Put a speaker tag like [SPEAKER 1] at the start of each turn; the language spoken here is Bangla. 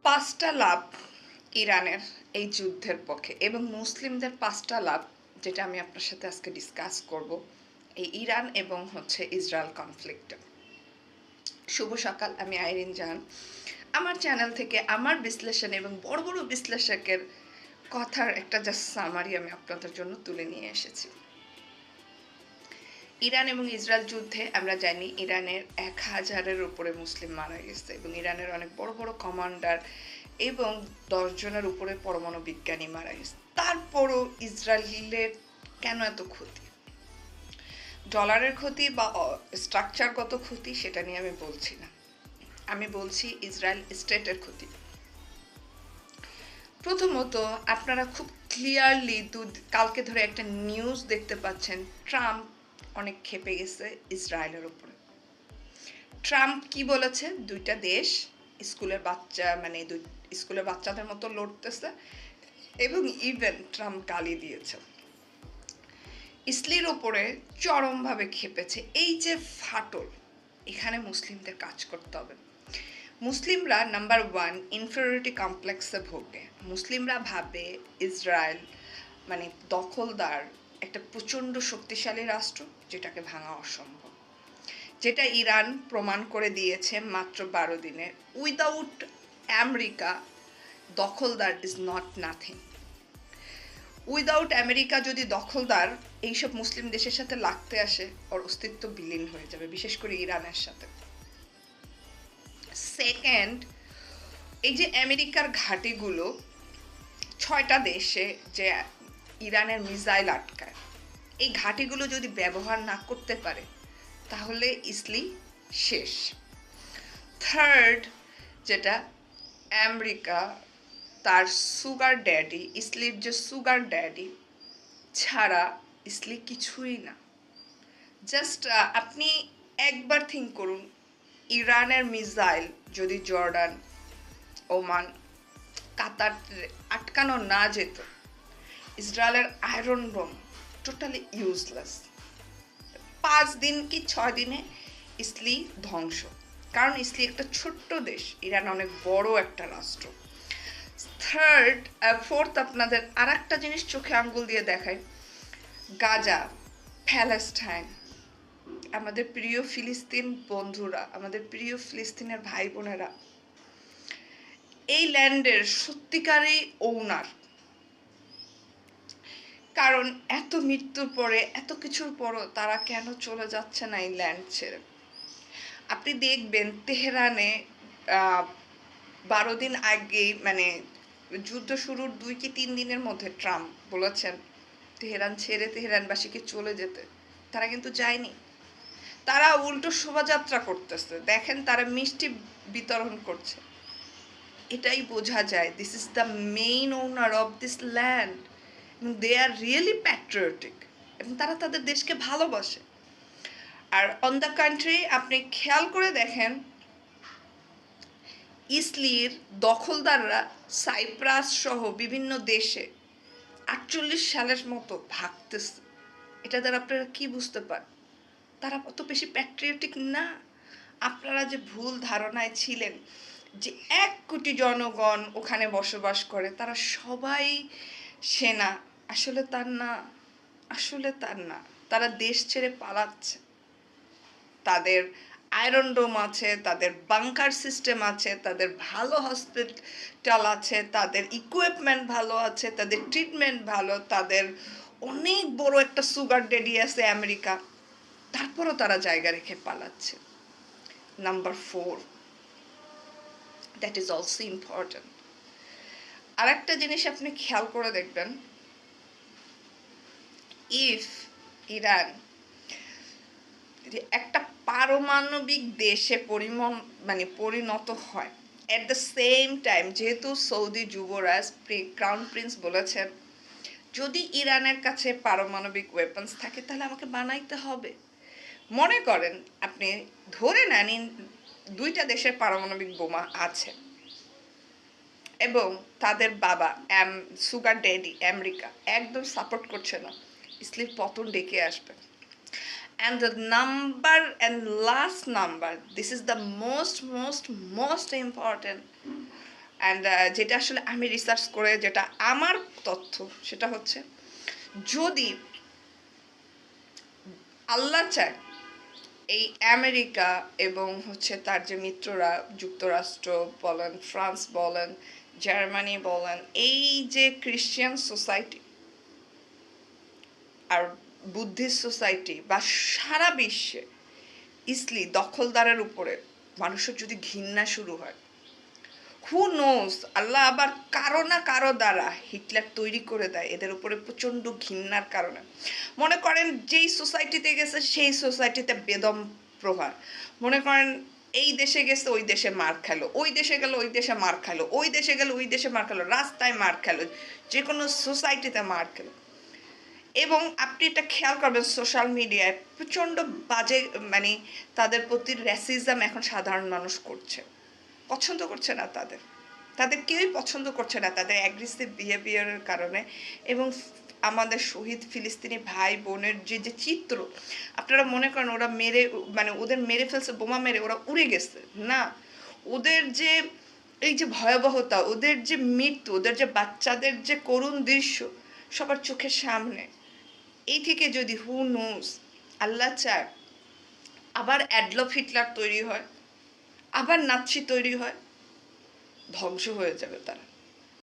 [SPEAKER 1] 5টা লাভ ইরানের এই যুদ্ধের পক্ষে এবং মুসলিমদের 5টা লাভ, যেটা আমি আপনার সাথে আজকে ডিসকাস করব এই ইরান এবং ইসরায়েল কনফ্লিক্টে। শুভ সকাল, আমি আইরিন জাহান। আমার চ্যানেল থেকে আমার বিশ্লেষণ এবং বড় বড় বিশ্লেষকের কথার একটা জাস্ট সামারি আমি আপনাদের জন্য তুলে নিয়ে এসেছি। ইরান এবং ইসরায়েল যুদ্ধে আমরা জানি ইরানের 1000-এর উপরে মুসলিম মারা গেছে এবং ইরানের অনেক বড় বড় কমান্ডার এবং 10 জনের উপরে পরমাণু বিজ্ঞানী মারা গেছে। তারপরও ইসরায়েলের কেন এত ক্ষতি? ডলারের ক্ষতি বা স্ট্রাকচারগত ক্ষতি সেটা নিয়ে আমি বলছি না, আমি বলছি ইসরায়েল স্টেটের ক্ষতি। প্রথমত, আপনারা খুব ক্লিয়ারলি কালকে ধরে একটা নিউজ দেখতে পাচ্ছেন, ট্রাম্প অনেক ক্ষেপে গেছে ইসরায়েলের উপরে। ট্রাম্প কি বলেছে? দুইটা দেশ স্কুলের বাচ্চা, স্কুলের বাচ্চাদের মতো লড়তেছে এবং ইভেন ট্রাম্প গালি দিয়েছে। ইসলির ওপরে চরমভাবে ক্ষেপেছে। এই যে ফাটল, এখানে মুসলিমদের কাজ করতে হবে। মুসলিমরা নাম্বার 1 ইনফেরিয়রিটি কমপ্লেক্সে ভোগে। মুসলিমরা ভাবে ইসরায়েল দখলদার একটা প্রচণ্ড শক্তিশালী রাষ্ট্র, যেটাকে ভাঙা অসম্ভব, যেটা ইরান প্রমাণ করে দিয়েছে মাত্র 12 দিনে। উইদাউট আমেরিকা দখলদার is not nothing. Without America যদি দখলদার এইসব মুসলিম দেশের সাথে লাগতে আসে, ওর অস্তিত্ব বিলীন হয়ে যাবে, বিশেষ করে ইরানের সাথে। সেকেন্ড, এই যে আমেরিকার ঘাঁটিগুলো 6টা দেশে যে ইরানের মিসাইল আটকায়, এই ঘাঁটিগুলো যদি ব্যবহার না করতে পারে তাহলে ইসলি শেষ। থার্ড, যেটা আমেরিকা তার সুগার ড্যাডি, ইসলির যে সুগার ড্যাডি ছাড়া ইসলি কিছুই না। জাস্ট আপনি একবার থিঙ্ক করুন, ইরানের মিসাইল যদি জর্ডান, ওমান, কাতার আটকানো না যেত, ইসরায়েলের আয়রন ডোম টোটালি ইউজলেস। 5 দিন কি 6 দিনে ইসলি ধ্বংস, কারণ ইসলি একটা ছোট্ট দেশ, ইরান অনেক বড় একটা রাষ্ট্র। ফোর্থ, আপনাদের আর একটা জিনিস চোখে আঙ্গুল দিয়ে দেখায়, গাজা, প্যালেস্টাইন, আমাদের প্রিয় ফিলিস্তিন বন্ধুরা, আমাদের প্রিয় ফিলিস্তিনের ভাই বোনেরা এই ল্যান্ডের সত্যিকারই ওনার। কারণ এত মৃত্যুর পরে, এত কিছুর পরও তারা কেন চলে যাচ্ছে না এই ল্যান্ড ছেড়ে? আপনি দেখবেন তেহরানে 12 দিন আগে, যুদ্ধ শুরুর 2 কি 3 দিনের মধ্যে ট্রাম্প বলেছেন তেহরান ছেড়ে তেহরানবাসীকে চলে যেতে। তারা কিন্তু যায়নি, তারা উল্টো শোভাযাত্রা করতেছে। দেখেন, তারা মিষ্টি বিতরণ করছে। এটাই বোঝা যায় this is the main owner of this land, এবং দে আর রিয়েলি প্যাট্রিয়টিক, এবং তারা তাদের দেশকে ভালোবাসে। আর অন দ্য কান্ট্রি আপনি খেয়াল করে দেখেন, ইসলির দখলদাররা সাইপ্রাস সহ বিভিন্ন দেশে 48 সালের মতো ভাগতেছে। এটা দ্বারা আপনারা কি বুঝতে পারেন? তারা অত বেশি প্যাট্রিয়টিক না। আপনারা যে ভুল ধারণায় ছিলেন যে 1 কোটি জনগণ ওখানে বসবাস করে, তারা সবাই সেনা, আসলে তার না, আসলে তার না। তারা দেশ ছেড়ে পালাচ্ছে। তাদের আয়রন ডোম আছে, তাদের বাংকার সিস্টেম আছে, তাদের ভালো হসপিটাল আছে, তাদের ইকুইপমেন্ট ভালো আছে, তাদের ট্রিটমেন্ট ভালো, তাদের অনেক বড় একটা সুগার ড্যাডি আছে আমেরিকা, তারপরও তারা জায়গা রেখে পালাচ্ছে। Number 4, that is also important. আর একটা জিনিস আপনি খেয়াল করে দেখবেন, ইফ ইরান একটা পারমাণবিক দেশে পরিণত হয়, অ্যাট দ্য সেম টাইম, যেহেতু সৌদি যুবরাজ ক্রাউন প্রিন্স বলেছেন যদি ইরানের কাছে পারমাণবিক ওয়েপন্স থাকে তাহলে আমাকে বানাইতে হবে। মনে করেন, আপনি ধরে নেন 2টা দেশের পারমাণবিক বোমা আছে এবং তাদের বাবা সুগার ড্যাডি আমেরিকা একদম সাপোর্ট করছে না, ইসলির পতন ডেকে আসবে। And the number and last number, this is the most important, and যেটা আসলে আমি রিসার্চ করে যেটা আমার তথ্য সেটা হচ্ছে, যদি আল্লাহ চায় এই আমেরিকা এবং হচ্ছে তার যে মিত্ররা, যুক্তরাষ্ট্র বলেন, ফ্রান্স বলেন, জার্মানি বলেন, এই যে ক্রিশ্চিয়ান সোসাইটি আর বুদ্ধিস্ট সোসাইটি বা সারা বিশ্বে দখলদারের উপরে মানুষের যদি ঘৃণা শুরু হয়, হু নোস, আল্লাহ আবার কারো না কারো দ্বারা হিটলার তৈরি করে দেয় এদের উপরে প্রচণ্ড ঘৃণার কারণে। মনে করেন যেই সোসাইটিতে গেছে সেই সোসাইটিতে বেদম প্রহার। মনে করেন এই দেশে গেছে ওই দেশে মার খেলো, ওই দেশে গেল ওই দেশে মার খেলো, ওই দেশে গেল ওই দেশে মার খেলো, রাস্তায় মার খেলো, যে কোনো সোসাইটিতে মার খেলো। এবং আপনি এটা খেয়াল করবেন সোশ্যাল মিডিয়ায় প্রচণ্ড বাজে, মানে তাদের প্রতি র্যাসিজম এখন সাধারণ মানুষ করছে, পছন্দ করছে না তাদের, তাদের কেউই পছন্দ করছে না তাদের অ্যাগ্রেসিভ বিহেভিয়ারের কারণে। এবং আমাদের শহীদ ফিলিস্তিনি ভাই বোনের যে যে চিত্র, আপনারা মনে করেন ওরা মেরে, মানে ওদের মেরে ফেলছে, বোমা মেরে ওরা উড়ে গেছে না, ওদের যে এই যে ভয়াবহতা, ওদের যে মৃত্যু, ওদের যে বাচ্চাদের যে করুণ দৃশ্য সবার চোখের সামনে, এই থেকে যদি হু নোস, আল্লাহ চায় আবার অ্যাডলফ হিটলার তৈরি হয়, আবার নাৎসি তৈরি হয়, ধ্বংস হয়ে যাবে তারা।